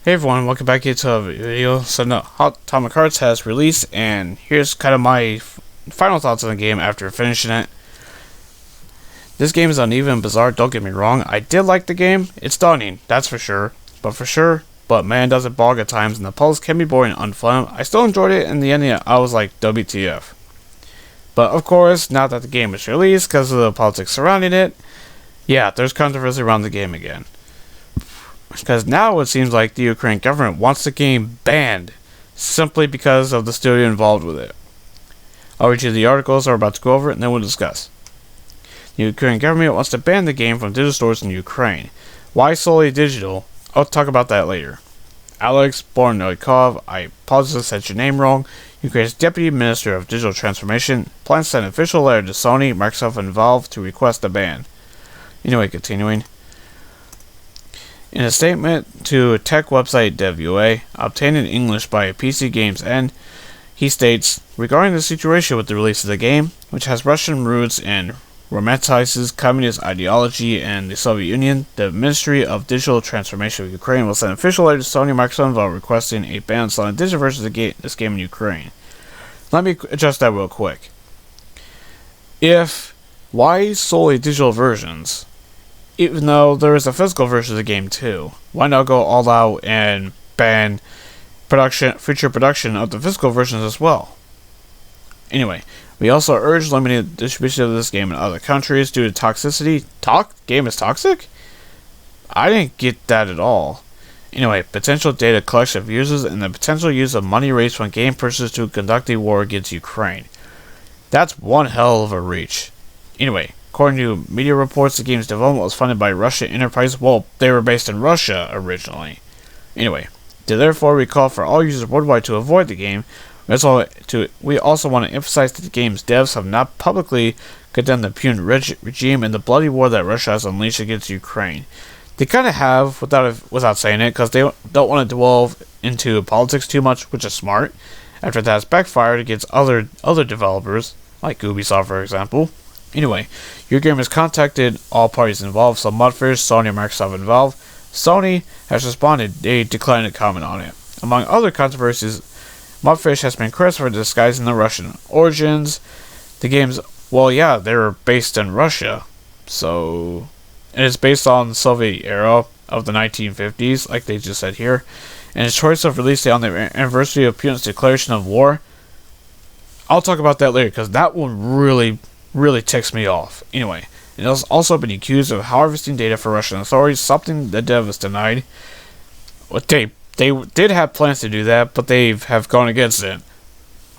Hey everyone, welcome back into a video. So no, Hot Atomic Hearts has released, and here's kind of my final thoughts on the game after finishing it. This game is uneven and bizarre, don't get me wrong. I did like the game. It's stunning, that's for sure. But man, does it bog at times, and the puzzles can be boring and unfun. I still enjoyed it. In the end, I was like, WTF. But of course, now that the game is released, because of the politics surrounding it, yeah, there's controversy around the game again. Because now it seems like the Ukrainian government wants the game banned simply because of the studio involved with it. I'll read you the articles we're about to go over and then we'll discuss. The Ukrainian government wants to ban the game from digital stores in Ukraine. Why solely digital? I'll talk about that later. Alex Bornoikov, I apologize if I said your name wrong, Ukraine's Deputy Minister of Digital Transformation, plans to send an official letter to Sony, Microsoft, and Valve to request a ban. Anyway, continuing. In a statement to tech website DevUA, obtained in English by PC Games N, he states, regarding the situation with the release of the game, which has Russian roots and romanticizes communist ideology and the Soviet Union, the Ministry of Digital Transformation of Ukraine will send an official letter to Sony Microsoft while requesting a ban on selling digital versions of this game in Ukraine. Let me adjust that real quick. Why solely digital versions? Even though there is a physical version of the game too. Why not go all out and ban future production of the physical versions as well? Anyway, we also urge limiting the distribution of this game in other countries due to toxicity. Game is toxic? I didn't get that at all. Anyway, potential data collection of users and the potential use of money raised from game purchases to conduct a war against Ukraine. That's one hell of a reach. Anyway, according to media reports, the game's development was funded by Russian enterprises. Well, they were based in Russia originally. Anyway, to therefore recall for all users worldwide to avoid the game, we also want to emphasize that the game's devs have not publicly condemned the Putin regime and the bloody war that Russia has unleashed against Ukraine. They kind of have, without saying it, because they don't want to delve into politics too much, which is smart, after that has backfired against other developers, like Ubisoft for example. Anyway, your game has contacted all parties involved, so Mudfish, Sony, Microsoft, and Valve. Sony has responded, they declined to comment on it. Among other controversies, Mudfish has been criticized for disguising the Russian origins. The game's, they're based in Russia, so and it's based on the Soviet era of the 1950s, like they just said here. And its choice of release date on the anniversary of Putin's declaration of war. I'll talk about that later, because that one really ticks me off. Anyway, it has also been accused of harvesting data for Russian authorities, something the dev has denied. They did have plans to do that, but they have gone against it.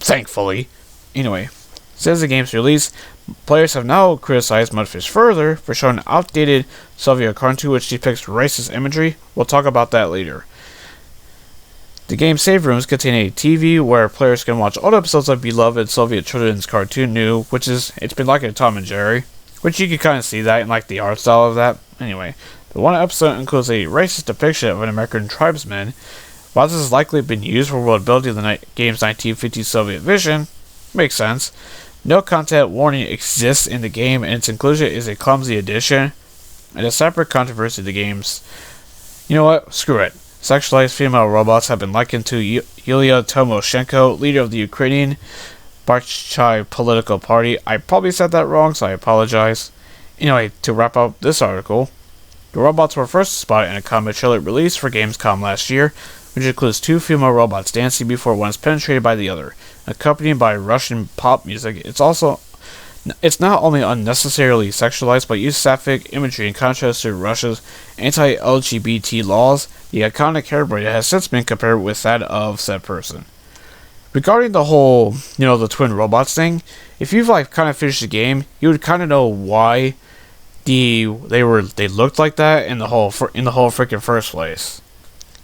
Thankfully. Anyway, since the game's release, players have now criticized Mudfish further for showing an outdated Soviet cartoon which depicts racist imagery. We'll talk about that later. The game's save rooms contain a TV where players can watch old episodes of beloved Soviet children's cartoon new, it's been like a Tom and Jerry, which you can kind of see that in like the art style of that. Anyway, the one episode includes a racist depiction of an American tribesman. While this has likely been used for worldbuilding of the game's 1950s Soviet vision, makes sense. No content warning exists in the game, and its inclusion is a clumsy addition. And a separate controversy of the game's, you know what? Screw it. Sexualized female robots have been likened to Yulia Tymoshenko, leader of the Ukrainian Barchai political party. I probably said that wrong, so I apologize. Anyway, to wrap up this article, the robots were first spotted in a combat trailer released for Gamescom last year, which includes two female robots dancing before one is penetrated by the other, accompanied by Russian pop music. It's not only unnecessarily sexualized, but uses sapphic imagery in contrast to Russia's anti-LGBT laws. The iconic hairbraid has since been compared with that of said person. Regarding the whole, the twin robots thing, if you've kind of finished the game, you would kind of know why they looked like that in the whole freaking first place.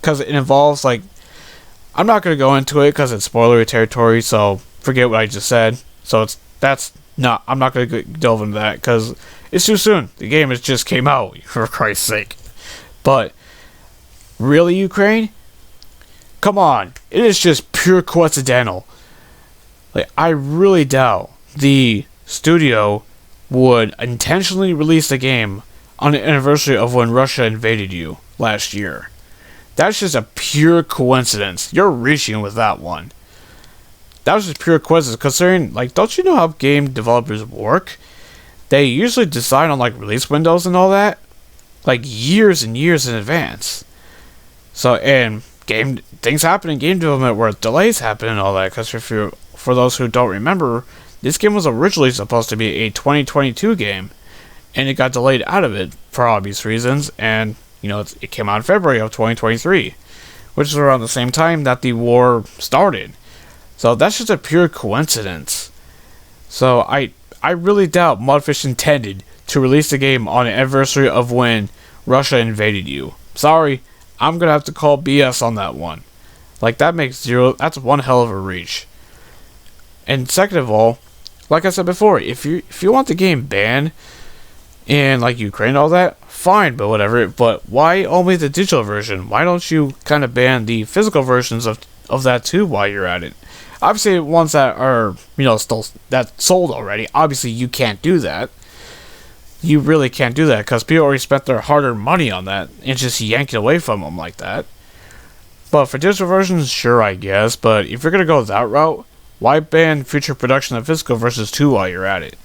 Because it involves I'm not gonna go into it because it's spoilery territory, so forget what I just said. I'm not going to delve into that because it's too soon. The game has just came out, for Christ's sake. But, really, Ukraine? Come on. It is just pure coincidental. I really doubt the studio would intentionally release the game on the anniversary of when Russia invaded you last year. That's just a pure coincidence. You're reaching with that one. That was just pure coincidence, considering, like, don't you know how game developers work? They usually decide on, like, release windows and all that, like, years and years in advance. So, and things happen in game development where delays happen and all that, because for those who don't remember, this game was originally supposed to be a 2022 game, and it got delayed out of it for obvious reasons, and, you know, it came out in February of 2023, which is around the same time that the war started. So that's just a pure coincidence. So I really doubt Mudfish intended to release the game on the anniversary of when Russia invaded you. Sorry, I'm gonna have to call BS on that one. Like, that's one hell of a reach. And second of all, like I said before, if you want the game banned in, like, Ukraine and all that, fine, but whatever. But why only the digital version? Why don't you kind of ban the physical versions of that too while you're at it? Obviously, ones that are, you know, still that sold already, obviously you can't do that. You really can't do that, because people already spent their hard-earned money on that and just yank it away from them like that. But for digital versions, sure, I guess. But if you're gonna go that route, why ban future production of physical versions too while you're at it?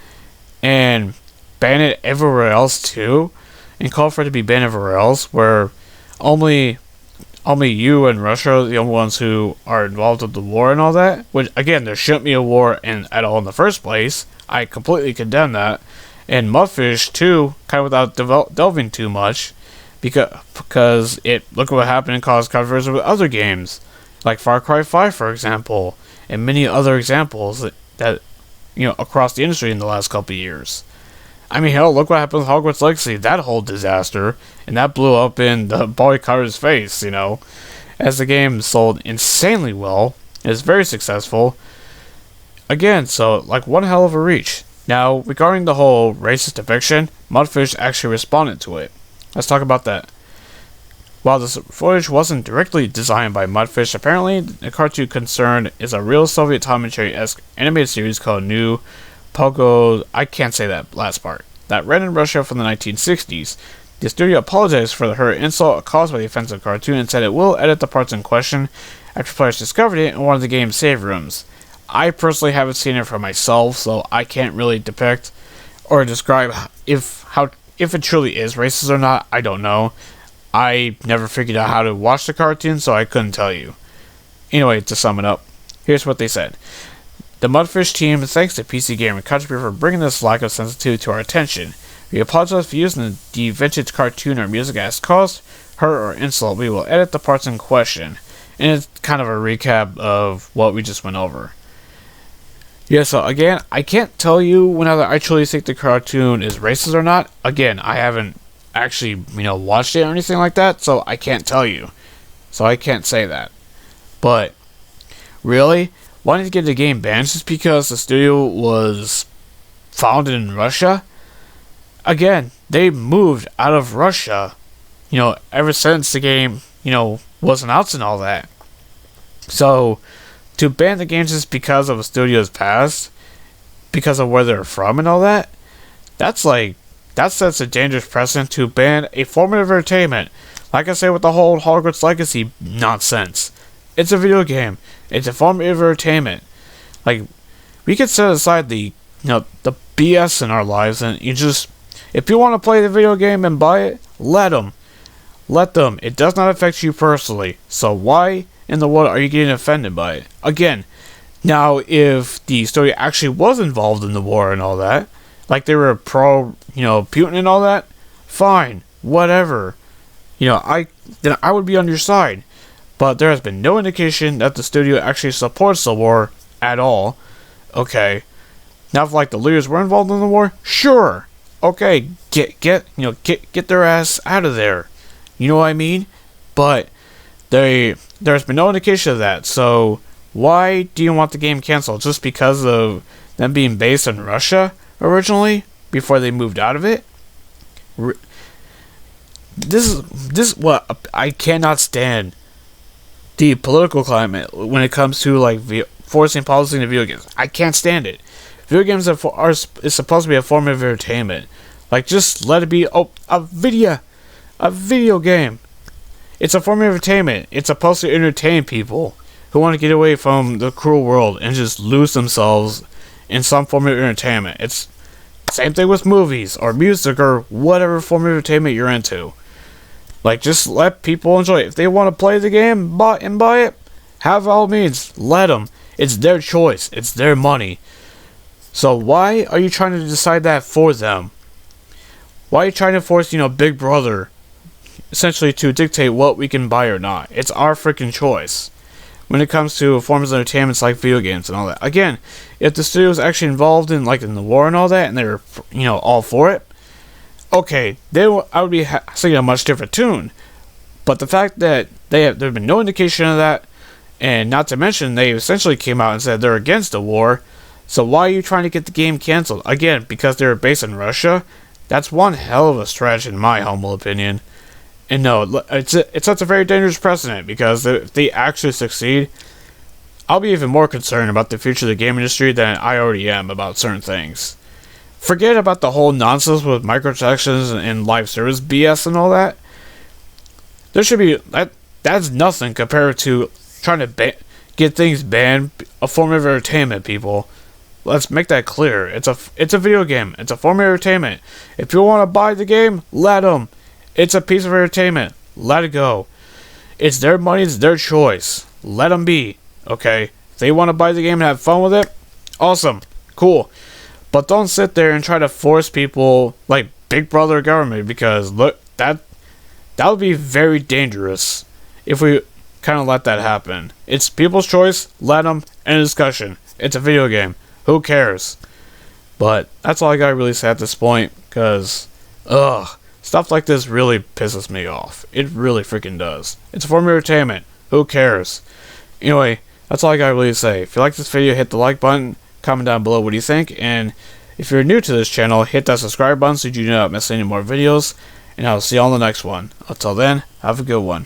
And ban it everywhere else too? And call for it to be banned everywhere else, where only you and Russia are the only ones who are involved with the war and all that? Which, again, there shouldn't be a war at all in the first place. I completely condemn that. And Mudfish too, kind of without delving too much, because look at what happened and caused controversy with other games, like Far Cry 5, for example, and many other examples that you know, across the industry in the last couple of years. I mean, hell, look what happened with Hogwarts Legacy, that whole disaster, and that blew up in the boycotter's face, you know, as the game sold insanely well, it was very successful. Again, so, like, one hell of a reach. Now, regarding the whole racist depiction, Mudfish actually responded to it. Let's talk about that. While this footage wasn't directly designed by Mudfish, apparently the cartoon concerned is a real Soviet Tom and Jerry-esque animated series called New Pogo. I can't say that last part. That ran in Russia from the 1960s. The studio apologized for her insult caused by the offensive cartoon and said it will edit the parts in question after players discovered it in one of the game's save rooms. I personally haven't seen it for myself, so I can't really depict or describe if it truly is racist or not. I don't know. I never figured out how to watch the cartoon, so I couldn't tell you. Anyway, to sum it up, here's what they said. The Mudfish team thanks the PC Gamer Country for bringing this lack of sensitivity to our attention. We apologize for using the vintage cartoon or music as caused, hurt, or insult. We will edit the parts in question. And it's kind of a recap of what we just went over. Yeah, so again, I can't tell you whether I truly think the cartoon is racist or not. Again, I haven't actually, you know, watched it or anything like that, so I can't tell you. So I can't say that. But, really, wanting to get the game banned just because the studio was founded in Russia? Again, they moved out of Russia, you know, ever since the game, you know, was announced and all that. So, to ban the game just because of a studio's past, because of where they're from and all that, that sets a dangerous precedent to ban a form of entertainment. Like I say with the whole Hogwarts Legacy nonsense. It's a video game. It's a form of entertainment. Like, we could set aside the BS in our lives, and if you want to play the video game and buy it, let them. It does not affect you personally. So why in the world are you getting offended by it? Again, now if the studio actually was involved in the war and all that, like they were pro, Putin and all that, fine, whatever. Then I would be on your side. But there has been no indication that the studio actually supports the war at all. Okay. Now if the leaders were involved in the war, sure. Okay, get their ass out of there. You know what I mean? But there's been no indication of that. So why do you want the game canceled? Just because of them being based in Russia originally before they moved out of it? This is what I cannot stand. The political climate when it comes to forcing policy into video games. I can't stand it. Video games is supposed to be a form of entertainment. Just let it be a video game. It's a form of entertainment. It's supposed to entertain people who want to get away from the cruel world and just lose themselves in some form of entertainment. It's the same thing with movies or music or whatever form of entertainment you're into. Like, just let people enjoy it. If they want to play the game buy it, have all means, let them. It's their choice. It's their money. So why are you trying to decide that for them? Why are you trying to force, Big Brother, essentially to dictate what we can buy or not? It's our freaking choice. When it comes to forms of entertainment like video games and all that. Again, if the studio was actually involved in the war and all that, and they're all for it, okay, I would be singing a much different tune. But the fact that there's been no indication of that, and not to mention they essentially came out and said they're against the war. So why are you trying to get the game canceled? Again, because they're based in Russia? That's one hell of a stretch in my humble opinion. And no, it sets a very dangerous precedent, because if they actually succeed, I'll be even more concerned about the future of the game industry than I already am about certain things. Forget about the whole nonsense with microtransactions and live service BS and all that. There should be that's nothing compared to trying to get things banned. A form of entertainment, people. Let's make that clear. It's a video game. It's a form of entertainment. If you want to buy the game, let them. It's a piece of entertainment. Let it go. It's their money. It's their choice. Let them be. Okay? If they want to buy the game and have fun with it, awesome. Cool. But don't sit there and try to force people like Big Brother government, because look, that would be very dangerous if we kind of let that happen. It's people's choice. Let them. End of discussion. It's a video game. Who cares? But that's all I gotta really say at this point, because, stuff like this really pisses me off. It really freaking does. It's a form of entertainment. Who cares? Anyway, that's all I gotta really say. If you like this video, hit the like button, comment down below what you think, and if you're new to this channel, hit that subscribe button so you do not miss any more videos, and I'll see you on the next one. Until then, have a good one.